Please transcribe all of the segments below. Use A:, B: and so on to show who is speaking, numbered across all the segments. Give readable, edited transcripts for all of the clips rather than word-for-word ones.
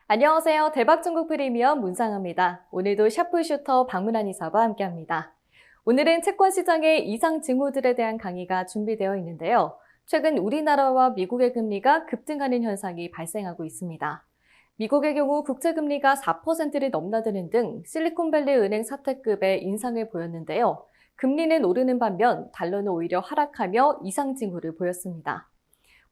A: 안녕하세요. 대박중국 프리미엄 문상아입니다. 오늘도 샤프슈터 박문환 이사와 함께합니다. 오늘은 채권 시장의 이상 징후들에 대한 강의가 준비되어 있는데요. 최근 우리나라와 미국의 금리가 급등하는 현상이 발생하고 있습니다. 미국의 경우 국채금리가 4%를 넘나드는 등 실리콘밸리 은행 사태급의 인상을 보였는데요. 금리는 오르는 반면 달러는 오히려 하락하며 이상 징후를 보였습니다.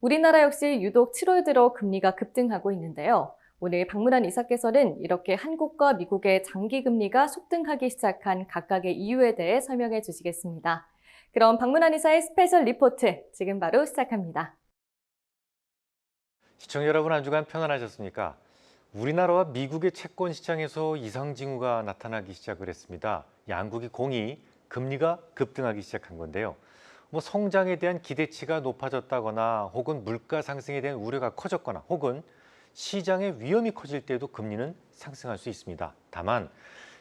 A: 우리나라 역시 유독 7월 들어 금리가 급등하고 있는데요. 오늘 박문환 이사께서는 이렇게 한국과 미국의 장기 금리가 속등하기 시작한 각각의 이유에 대해 설명해 주시겠습니다. 그럼 박문환 이사의 스페셜 리포트 지금 바로 시작합니다.
B: 시청자 여러분, 한 주간 평안하셨습니까? 우리나라와 미국의 채권 시장에서 이상 징후가 나타나기 시작을 했습니다. 양국이 공히 금리가 급등하기 시작한 건데요. 성장에 대한 기대치가 높아졌다거나 혹은 물가 상승에 대한 우려가 커졌거나 혹은 시장의 위험이 커질 때에도 금리는 상승할 수 있습니다. 다만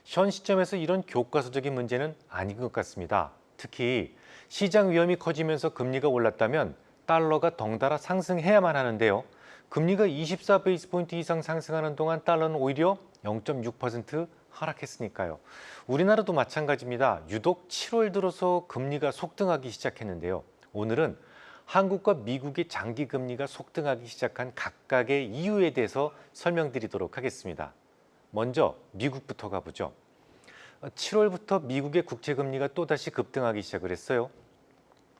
B: 현 시점에서 이런 교과서적인 문제는 아닌 것 같습니다. 특히 시장 위험이 커지면서 금리가 올랐다면 달러가 덩달아 상승해야만 하는데요. 금리가 24베이스 포인트 이상 상승하는 동안 달러는 오히려 0.6% 하락했으니까요. 우리나라도 마찬가지입니다. 유독 7월 들어서 금리가 속등하기 시작했는데요. 오늘은 한국과 미국의 장기 금리가 속등하기 시작한 각각의 이유에 대해서 설명드리도록 하겠습니다. 먼저 미국부터 가보죠. 7월부터 미국의 국채 금리가 또다시 급등하기 시작을 했어요.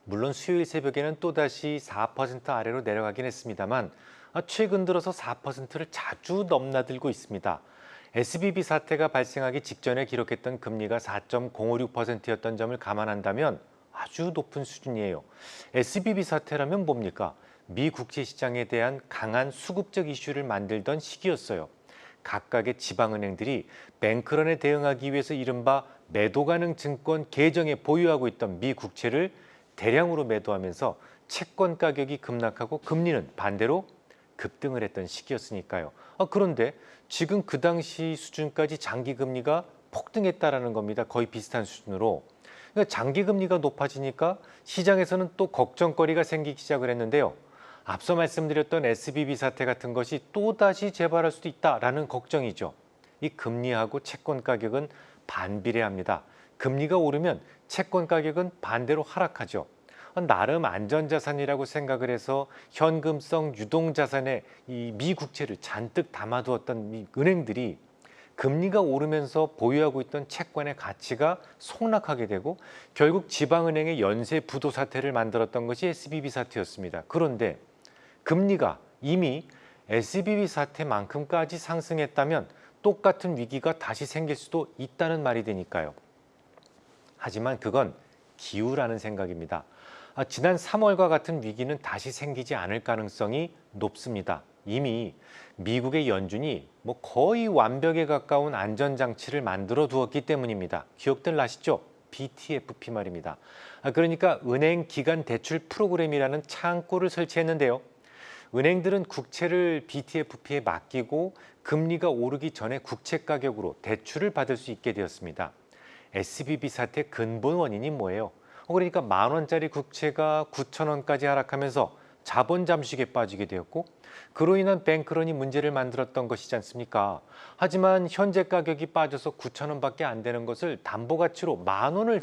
B: 물론 수요일 새벽에는 또다시 4% 아래로 내려가긴 했습니다만 최근 들어서 4%를 자주 넘나들고 있습니다. SVB 사태가 발생하기 직전에 기록했던 금리가 4.056%였던 점을 감안한다면 아주 높은 수준이에요. SVB 사태라면 뭡니까? 미 국채 시장에 대한 강한 수급적 이슈를 만들던 시기였어요. 각각의 지방은행들이 뱅크런에 대응하기 위해서 이른바 매도 가능 증권 계정에 보유하고 있던 미 국채를 대량으로 매도하면서 채권 가격이 급락하고 금리는 반대로 급등을 했던 시기였으니까요. 그런데 지금 그 당시 수준까지 장기 금리가 폭등했다라는 겁니다. 거의 비슷한 수준으로. 그러니까 장기 금리가 높아지니까 시장에서는 또 걱정거리가 생기기 시작을 했는데요. 앞서 말씀드렸던 SVB 사태 같은 것이 또다시 재발할 수도 있다라는 걱정이죠. 이 금리하고 채권 가격은 반비례합니다. 금리가 오르면 채권 가격은 반대로 하락하죠. 나름 안전자산이라고 생각을 해서 현금성 유동자산에 이 미국채를 잔뜩 담아두었던 이 은행들이 금리가 오르면서 보유하고 있던 채권의 가치가 폭락하게 되고 결국 지방은행의 연쇄 부도 사태를 만들었던 것이 SVB 사태였습니다. 그런데 금리가 이미 SVB 사태만큼까지 상승했다면 똑같은 위기가 다시 생길 수도 있다는 말이 되니까요. 하지만 그건 기우라는 생각입니다. 지난 3월과 같은 위기는 다시 생기지 않을 가능성이 높습니다. 이미 미국의 연준이 거의 완벽에 가까운 안전장치를 만들어 두었기 때문입니다. 기억들 나시죠? BTFP 말입니다. 그러니까 은행 기간 대출 프로그램이라는 창구를 설치했는데요. 은행들은 국채를 BTFP에 맡기고 금리가 오르기 전에 국채 가격으로 대출을 받을 수 있게 되었습니다. SVB 사태 근본 원인이 뭐예요? 그러니까 10,000원짜리 국채가 9,000원까지 하락하면서 자본 잠식에 빠지게 되었고 그로 인한 뱅크런이 문제를 만들었던 것이지 않습니까? 하지만 현재 가격이 빠져서 9,000원밖에 안 되는 것을 담보가치로 10,000원을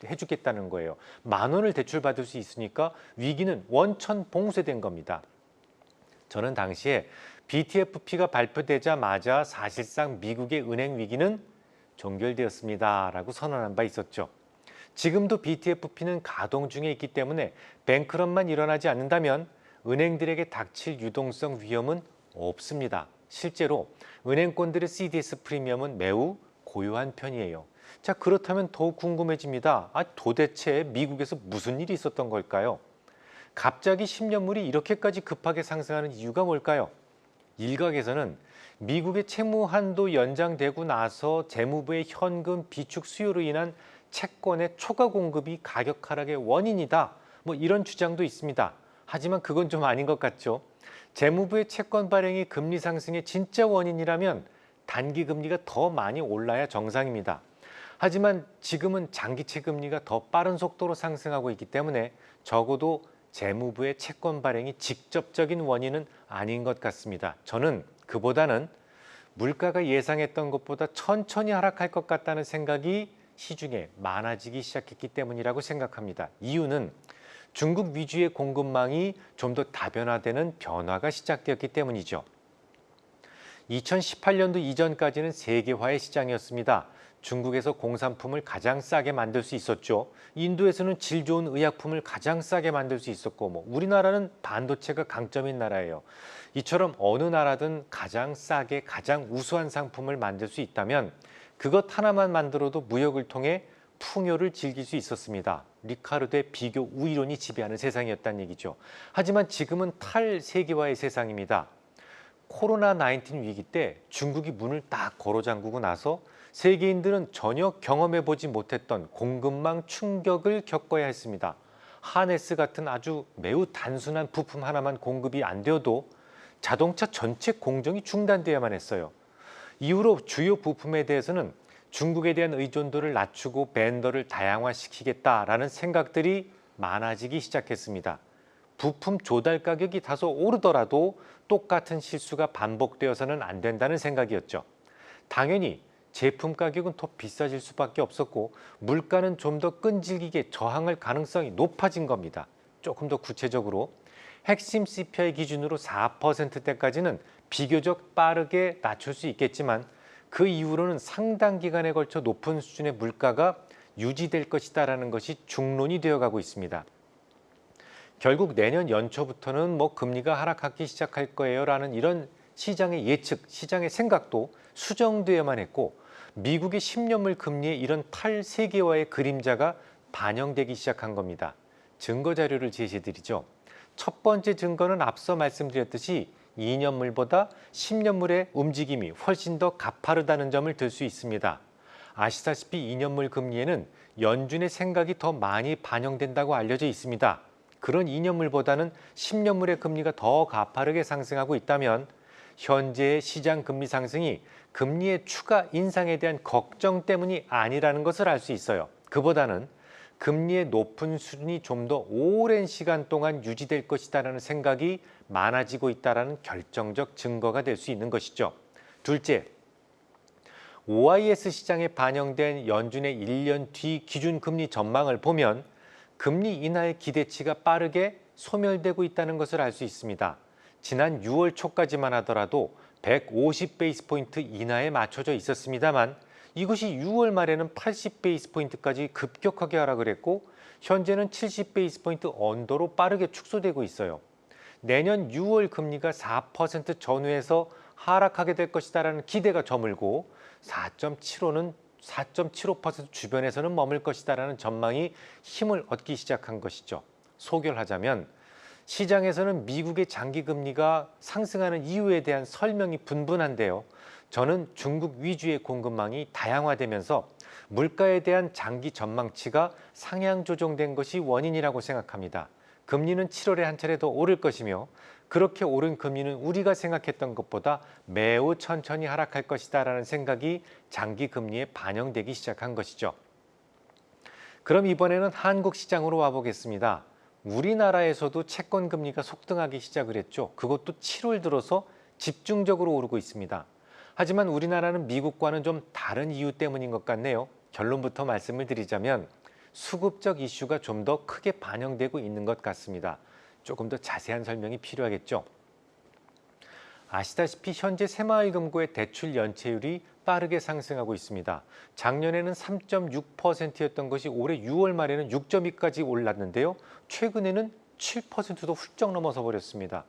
B: 해주겠다는 거예요. 10,000원을 대출받을 수 있으니까 위기는 원천 봉쇄된 겁니다. 저는 당시에 BTFP가 발표되자마자 사실상 미국의 은행 위기는 종결되었습니다라고 선언한 바 있었죠. 지금도 BTFP는 가동 중에 있기 때문에 뱅크런만 일어나지 않는다면 은행들에게 닥칠 유동성 위험은 없습니다. 실제로 은행권들의 CDS 프리미엄은 매우 고요한 편이에요. 자, 그렇다면 더욱 궁금해집니다. 도대체 미국에서 무슨 일이 있었던 걸까요? 갑자기 10년물이 이렇게까지 급하게 상승하는 이유가 뭘까요? 일각에서는 미국의 채무 한도 연장되고 나서 재무부의 현금 비축 수요로 인한 채권의 초과 공급이 가격 하락의 원인이다. 이런 주장도 있습니다. 하지만 그건 좀 아닌 것 같죠. 재무부의 채권 발행이 금리 상승의 진짜 원인이라면 단기 금리가 더 많이 올라야 정상입니다. 하지만 지금은 장기채 금리가 더 빠른 속도로 상승하고 있기 때문에 적어도 재무부의 채권 발행이 직접적인 원인은 아닌 것 같습니다. 저는 그보다는 물가가 예상했던 것보다 천천히 하락할 것 같다는 생각이 시중에 많아지기 시작했기 때문이라고 생각합니다. 이유는 중국 위주의 공급망이 좀 더 다변화되는 변화가 시작되었기 때문이죠. 2018년도 이전까지는 세계화의 시장이었습니다. 중국에서 공산품을 가장 싸게 만들 수 있었죠. 인도에서는 질 좋은 의약품을 가장 싸게 만들 수 있었고, 우리나라는 반도체가 강점인 나라예요. 이처럼 어느 나라든 가장 싸게 가장 우수한 상품을 만들 수 있다면 그것 하나만 만들어도 무역을 통해 풍요를 즐길 수 있었습니다. 리카르도의 비교 우이론이 지배하는 세상이었다는 얘기죠. 하지만 지금은 탈세계화의 세상입니다. 코로나19 위기 때 중국이 문을 딱 걸어 잠그고 나서 세계인들은 전혀 경험해보지 못했던 공급망 충격을 겪어야 했습니다. 하네스 같은 아주 매우 단순한 부품 하나만 공급이 안 되어도 자동차 전체 공정이 중단되어야만 했어요. 이후로 주요 부품에 대해서는 중국에 대한 의존도를 낮추고 벤더를 다양화시키겠다라는 생각들이 많아지기 시작했습니다. 부품 조달 가격이 다소 오르더라도 똑같은 실수가 반복되어서는 안 된다는 생각이었죠. 당연히 제품 가격은 더 비싸질 수밖에 없었고 물가는 좀 더 끈질기게 저항할 가능성이 높아진 겁니다. 조금 더 구체적으로 핵심 CPI 기준으로 4%대까지는 비교적 빠르게 낮출 수 있겠지만 그 이후로는 상당 기간에 걸쳐 높은 수준의 물가가 유지될 것이다라는 것이 중론이 되어가고 있습니다. 결국 내년 연초부터는 금리가 하락하기 시작할 거예요라는 이런 시장의 예측, 시장의 생각도 수정되어야만 했고 미국의 10년물 금리의 이런 탈세계화의 그림자가 반영되기 시작한 겁니다. 증거 자료를 제시해드리죠. 첫 번째 증거는 앞서 말씀드렸듯이 2년물보다 10년물의 움직임이 훨씬 더 가파르다는 점을 들 수 있습니다. 아시다시피 2년물 금리에는 연준의 생각이 더 많이 반영된다고 알려져 있습니다. 그런 2년물보다는 10년물의 금리가 더 가파르게 상승하고 있다면 현재의 시장 금리 상승이 금리의 추가 인상에 대한 걱정 때문이 아니라는 것을 알 수 있어요. 그보다는 금리의 높은 수준이 좀 더 오랜 시간 동안 유지될 것이다라는 생각이 많아지고 있다는 결정적 증거가 될 수 있는 것이죠. 둘째, OIS 시장에 반영된 연준의 1년 뒤 기준금리 전망을 보면 금리 인하의 기대치가 빠르게 소멸되고 있다는 것을 알 수 있습니다. 지난 6월 초까지만 하더라도 150베이스포인트 인하에 맞춰져 있었습니다만 이것이 6월 말에는 80베이스포인트까지 급격하게 하락을 했고 현재는 70베이스포인트 언더로 빠르게 축소되고 있어요. 내년 6월 금리가 4% 전후에서 하락하게 될 것이다라는 기대가 저물고 4.75는 4.75% 주변에서는 머물 것이다라는 전망이 힘을 얻기 시작한 것이죠. 소결하자면 시장에서는 미국의 장기 금리가 상승하는 이유에 대한 설명이 분분한데요. 저는 중국 위주의 공급망이 다양화되면서 물가에 대한 장기 전망치가 상향 조정된 것이 원인이라고 생각합니다. 금리는 7월에 한 차례 더 오를 것이며 그렇게 오른 금리는 우리가 생각했던 것보다 매우 천천히 하락할 것이다라는 생각이 장기 금리에 반영되기 시작한 것이죠. 그럼 이번에는 한국 시장으로 와보겠습니다. 우리나라에서도 채권 금리가 속등하기 시작을 했죠. 그것도 7월 들어서 집중적으로 오르고 있습니다. 하지만 우리나라는 미국과는 좀 다른 이유 때문인 것 같네요. 결론부터 말씀을 드리자면 수급적 이슈가 좀 더 크게 반영되고 있는 것 같습니다. 조금 더 자세한 설명이 필요하겠죠. 아시다시피 현재 새마을금고의 대출 연체율이 빠르게 상승하고 있습니다. 작년에는 3.6%였던 것이 올해 6월 말에는 6.2까지 올랐는데요. 최근에는 7%도 훌쩍 넘어서 버렸습니다.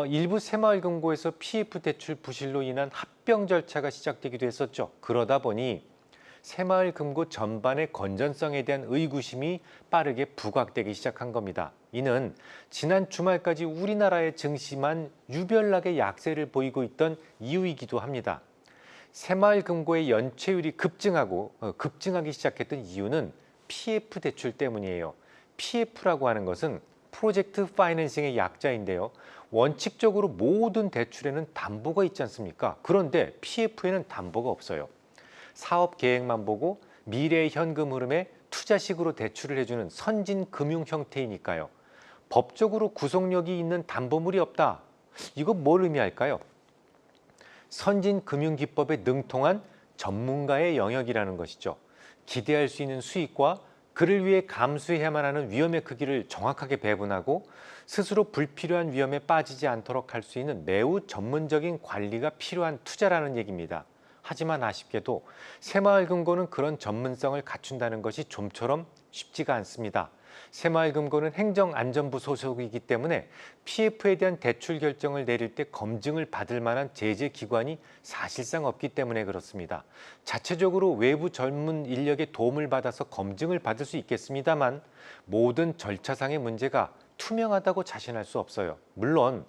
B: 일부 새마을금고에서 PF 대출 부실로 인한 합병 절차가 시작되기도 했었죠. 그러다 보니 새마을금고 전반의 건전성에 대한 의구심이 빠르게 부각되기 시작한 겁니다. 이는 지난 주말까지 우리나라의 증시만 유별나게 약세를 보이고 있던 이유이기도 합니다. 새마을금고의 연체율이 급증하기 시작했던 이유는 PF 대출 때문이에요. PF라고 하는 것은 프로젝트 파이낸싱의 약자인데요. 원칙적으로 모든 대출에는 담보가 있지 않습니까? 그런데 PF에는 담보가 없어요. 사업 계획만 보고 미래의 현금 흐름에 투자식으로 대출을 해주는 선진 금융 형태이니까요. 법적으로 구속력이 있는 담보물이 없다. 이거 뭘 의미할까요? 선진 금융기법에 능통한 전문가의 영역이라는 것이죠. 기대할 수 있는 수익과 그를 위해 감수해야만 하는 위험의 크기를 정확하게 배분하고 스스로 불필요한 위험에 빠지지 않도록 할 수 있는 매우 전문적인 관리가 필요한 투자라는 얘기입니다. 하지만 아쉽게도 새마을금고는 그런 전문성을 갖춘다는 것이 좀처럼 쉽지가 않습니다. 새마을금고는 행정안전부 소속이기 때문에 PF에 대한 대출 결정을 내릴 때 검증을 받을 만한 제재기관이 사실상 없기 때문에 그렇습니다. 자체적으로 외부 전문 인력의 도움을 받아서 검증을 받을 수 있겠습니다만 모든 절차상의 문제가 투명하다고 자신할 수 없어요. 물론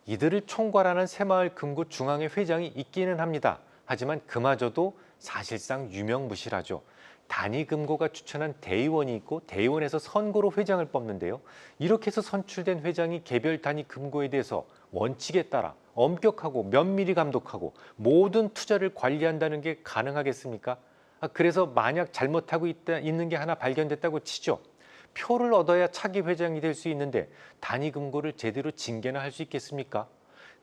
B: 이들을 총괄하는 새마을금고 중앙회 회장이 있기는 합니다. 하지만 그마저도 사실상 유명무실하죠. 단위금고가 추천한 대의원이 있고 대의원에서 선거로 회장을 뽑는데요. 이렇게 해서 선출된 회장이 개별 단위 금고에 대해서 원칙에 따라 엄격하고 면밀히 감독하고 모든 투자를 관리한다는 게 가능하겠습니까? 그래서 만약 잘못하고 있는 게 하나 발견됐다고 치죠. 표를 얻어야 차기 회장이 될 수 있는데 단위금고를 제대로 징계나 할 수 있겠습니까?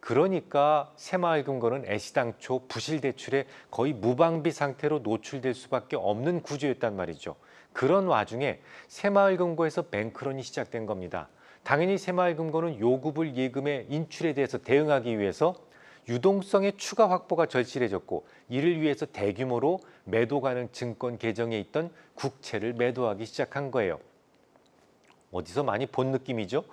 B: 그러니까 새마을금고는 애시당초 부실대출에 거의 무방비 상태로 노출될 수밖에 없는 구조였단 말이죠. 그런 와중에 새마을금고에서 뱅크런이 시작된 겁니다. 당연히 새마을금고는 요구불 예금의 인출에 대해서 대응하기 위해서 유동성의 추가 확보가 절실해졌고 이를 위해서 대규모로 매도 가능 증권 계정에 있던 국채를 매도하기 시작한 거예요. 어디서 많이 본 느낌이죠?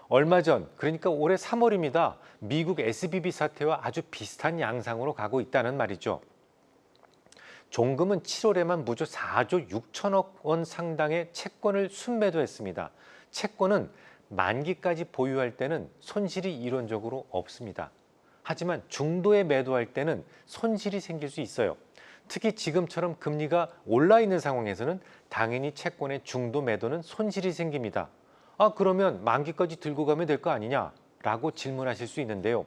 B: 얼마 전, 그러니까 올해 3월입니다. 미국 SVB 사태와 아주 비슷한 양상으로 가고 있다는 말이죠. 종금은 7월에만 무려 4조 6천억 원 상당의 채권을 순매도했습니다. 채권은 만기까지 보유할 때는 손실이 이론적으로 없습니다. 하지만 중도에 매도할 때는 손실이 생길 수 있어요. 특히 지금처럼 금리가 올라 있는 상황에서는 당연히 채권의 중도 매도는 손실이 생깁니다. 그러면 만기까지 들고 가면 될 거 아니냐라고 질문하실 수 있는데요.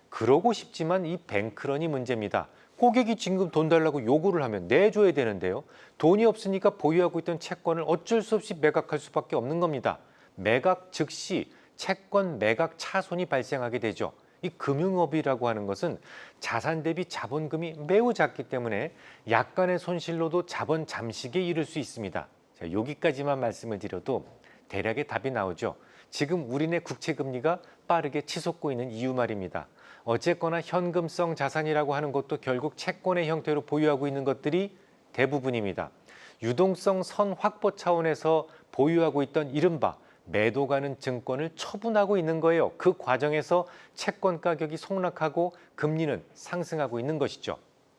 B: 그러고 싶지만 이 뱅크런이 문제입니다. 고객이 지금 돈 달라고 요구를 하면 내줘야 되는데요. 돈이 없으니까 보유하고 있던 채권을 어쩔 수 없이 매각할 수밖에 없는 겁니다. 매각 즉시 채권 매각 차손이 발생하게 되죠. 이 금융업이라고 하는 것은 자산 대비 자본금이 매우 작기 때문에 약간의 손실로도 자본 잠식에 이를 수 있습니다. 자, 여기까지만 말씀을 드려도 대략의 답이 나오죠. 지금 우리네 국채 금리가 빠르게 치솟고 있는 이유 말입니다. 어쨌거나 현금성 자산이라고 하는 것도 결국 채권의 형태로 보유하고 있는 것들이 대부분입니다. 유동성 선 확보 차원에서 보유하고 있던 이른바 매도 가는 증권을 처분하고 있는 거예요. 그 과정에서 채권 가격이 폭락하고 금리는 상승하고 있는 것이죠.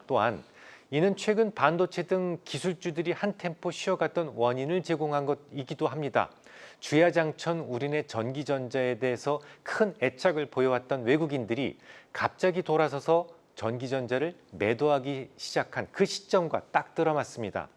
B: 또한 이는 최근 반도체 등 기술주들이 한 템포 쉬어갔던 원인을 제공한 것이기도 합니다. 주야장천 우리네 전기전자에 대해서 큰 애착을 보여왔던 외국인들이 갑자기 돌아서서 전기전자를 매도하기 시작한 그 시점과 딱 들어맞습니다.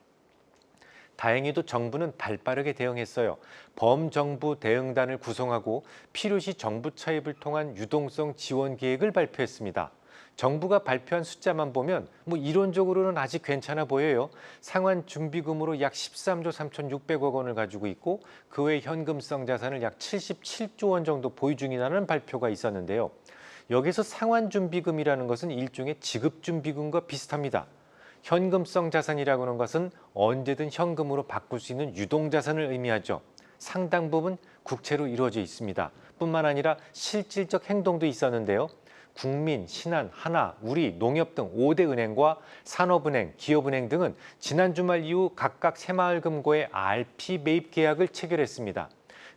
B: 다행히도 정부는 발빠르게 대응했어요. 범정부 대응단을 구성하고 필요시 정부 차입을 통한 유동성 지원 계획을 발표했습니다. 정부가 발표한 숫자만 보면 이론적으로는 아직 괜찮아 보여요. 상환 준비금으로 약 13조 3,600억 원을 가지고 있고 그 외 현금성 자산을 약 77조 원 정도 보유 중이라는 발표가 있었는데요. 여기서 상환 준비금이라는 것은 일종의 지급 준비금과 비슷합니다. 현금성 자산이라고 하는 것은 언제든 현금으로 바꿀 수 있는 유동자산을 의미하죠. 상당 부분 국채로 이루어져 있습니다. 뿐만 아니라 실질적 행동도 있었는데요. 국민, 신한, 하나, 우리, 농협 등 5대 은행과 산업은행, 기업은행 등은 지난 주말 이후 각각 새마을금고에 RP 매입 계약을 체결했습니다.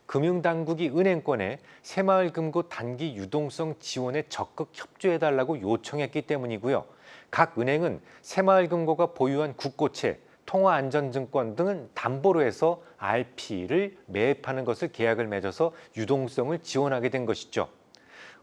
B: 금융당국이 은행권에 새마을금고 단기 유동성 지원에 적극 협조해달라고 요청했기 때문이고요. 각 은행은 새마을금고가 보유한 국고채, 통화안전증권 등은 담보로 해서 RP를 매입하는 것을 계약을 맺어서 유동성을 지원하게 된 것이죠.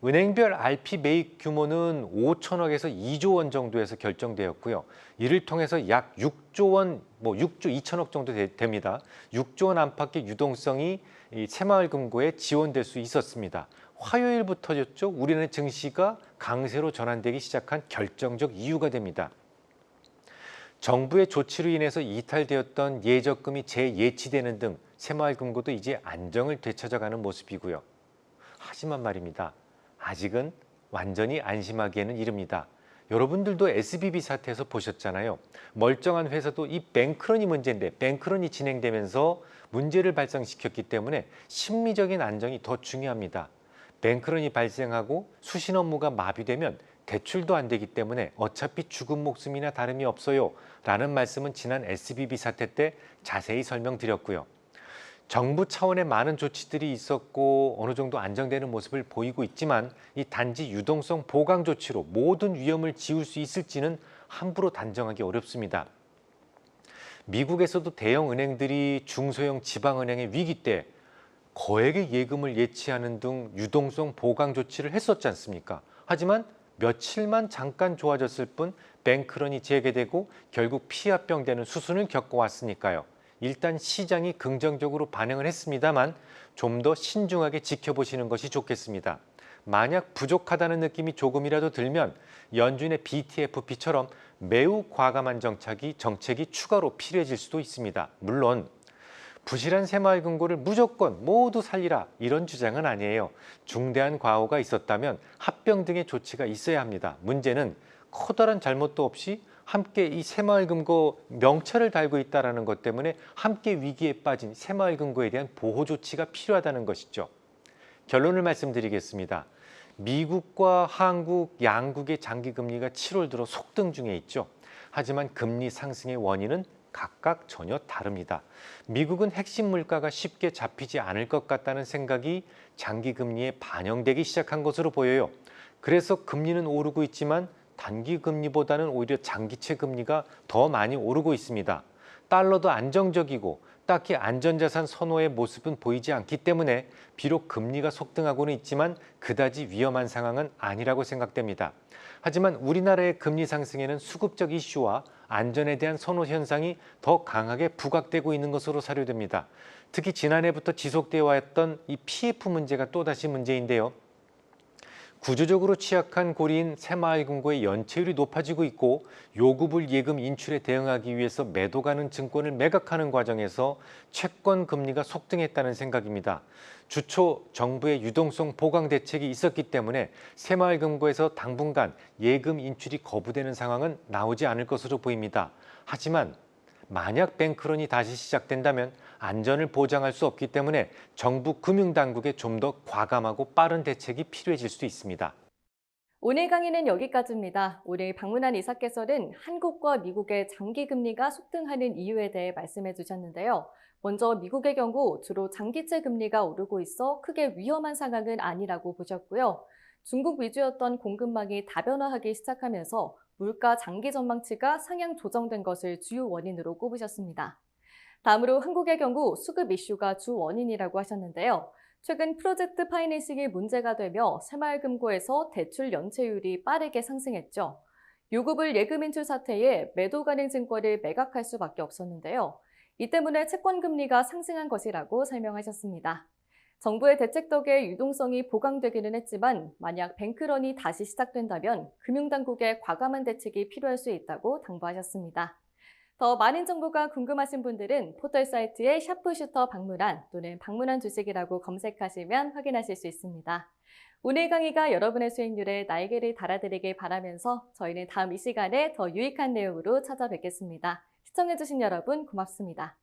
B: 은행별 RP 매입 규모는 5천억에서 2조 원 정도에서 결정되었고요. 이를 통해서 약 6조 원, 6조 2천억 정도 됩니다. 6조 원 안팎의 유동성이 이 새마을금고에 지원될 수 있었습니다. 화요일부터였죠. 우리는 증시가 강세로 전환되기 시작한 결정적 이유가 됩니다. 정부의 조치로 인해서 이탈되었던 예적금이 재예치되는 등 새마을금고도 이제 안정을 되찾아가는 모습이고요. 하지만 말입니다. 아직은 완전히 안심하기에는 이릅니다. 여러분들도 SBB 사태에서 보셨잖아요. 멀쩡한 회사도 이 뱅크런이 문제인데 뱅크런이 진행되면서 문제를 발생시켰기 때문에 심리적인 안정이 더 중요합니다. 뱅크런이 발생하고 수신 업무가 마비되면 대출도 안 되기 때문에 어차피 죽은 목숨이나 다름이 없어요 라는 말씀은 지난 SBB 사태 때 자세히 설명드렸고요. 정부 차원의 많은 조치들이 있었고 어느 정도 안정되는 모습을 보이고 있지만 이 단지 유동성 보강 조치로 모든 위험을 지울 수 있을지는 함부로 단정하기 어렵습니다. 미국에서도 대형 은행들이 중소형 지방은행의 위기 때 거액의 예금을 예치하는 등 유동성 보강 조치를 했었지 않습니까? 하지만 며칠만 잠깐 좋아졌을 뿐 뱅크런이 재개되고 결국 피합병되는 수순을 겪어왔으니까요. 일단 시장이 긍정적으로 반응을 했습니다만 좀 더 신중하게 지켜보시는 것이 좋겠습니다. 만약 부족하다는 느낌이 조금이라도 들면 연준의 BTFP처럼 매우 과감한 정책이 추가로 필요해질 수도 있습니다. 물론 부실한 새마을금고를 무조건 모두 살리라 이런 주장은 아니에요. 중대한 과오가 있었다면 합병 등의 조치가 있어야 합니다. 문제는 커다란 잘못도 없이 함께 이 새마을금고 명찰을 달고 있다는 것 때문에 함께 위기에 빠진 새마을금고에 대한 보호 조치가 필요하다는 것이죠. 결론을 말씀드리겠습니다. 미국과 한국 양국의 장기금리가 7월 들어 속등 중에 있죠. 하지만 금리 상승의 원인은 각각 전혀 다릅니다. 미국은 핵심 물가가 쉽게 잡히지 않을 것 같다는 생각이 장기금리에 반영되기 시작한 것으로 보여요. 그래서 금리는 오르고 있지만 단기금리보다는 오히려 장기채 금리가 더 많이 오르고 있습니다. 달러도 안정적이고 딱히 안전자산 선호의 모습은 보이지 않기 때문에 비록 금리가 속등하고는 있지만 그다지 위험한 상황은 아니라고 생각됩니다. 하지만 우리나라의 금리 상승에는 수급적 이슈와 안전에 대한 선호 현상이 더 강하게 부각되고 있는 것으로 사료됩니다. 특히 지난해부터 지속되어 왔던 이 PF 문제가 또다시 문제인데요. 구조적으로 취약한 고리인 새마을금고의 연체율이 높아지고 있고 요구불 예금 인출에 대응하기 위해서 매도 가는 증권을 매각하는 과정에서 채권 금리가 속등했다는 생각입니다. 주초 정부의 유동성 보강 대책이 있었기 때문에 새마을금고에서 당분간 예금 인출이 거부되는 상황은 나오지 않을 것으로 보입니다. 하지만 만약 뱅크런이 다시 시작된다면 안전을 보장할 수 없기 때문에 정부 금융당국의 좀 더 과감하고 빠른 대책이 필요해질 수도 있습니다.
A: 오늘 강의는 여기까지입니다. 오늘 방문한 이사께서는 한국과 미국의 장기 금리가 속등하는 이유에 대해 말씀해 주셨는데요. 먼저 미국의 경우 주로 장기채 금리가 오르고 있어 크게 위험한 상황은 아니라고 보셨고요. 중국 위주였던 공급망이 다변화하기 시작하면서 물가 장기 전망치가 상향 조정된 것을 주요 원인으로 꼽으셨습니다. 다음으로 한국의 경우 수급 이슈가 주 원인이라고 하셨는데요. 최근 프로젝트 파이낸싱이 문제가 되며 새마을금고에서 대출 연체율이 빠르게 상승했죠. 요구불 예금 인출 사태에 매도 가능 증권을 매각할 수밖에 없었는데요. 이 때문에 채권 금리가 상승한 것이라고 설명하셨습니다. 정부의 대책 덕에 유동성이 보강되기는 했지만 만약 뱅크런이 다시 시작된다면 금융당국의 과감한 대책이 필요할 수 있다고 당부하셨습니다. 더 많은 정보가 궁금하신 분들은 포털 사이트에 샤프슈터 방문한 또는 방문한 주식이라고 검색하시면 확인하실 수 있습니다. 오늘 강의가 여러분의 수익률에 날개를 달아드리길 바라면서 저희는 다음 이 시간에 더 유익한 내용으로 찾아뵙겠습니다. 시청해주신 여러분 고맙습니다.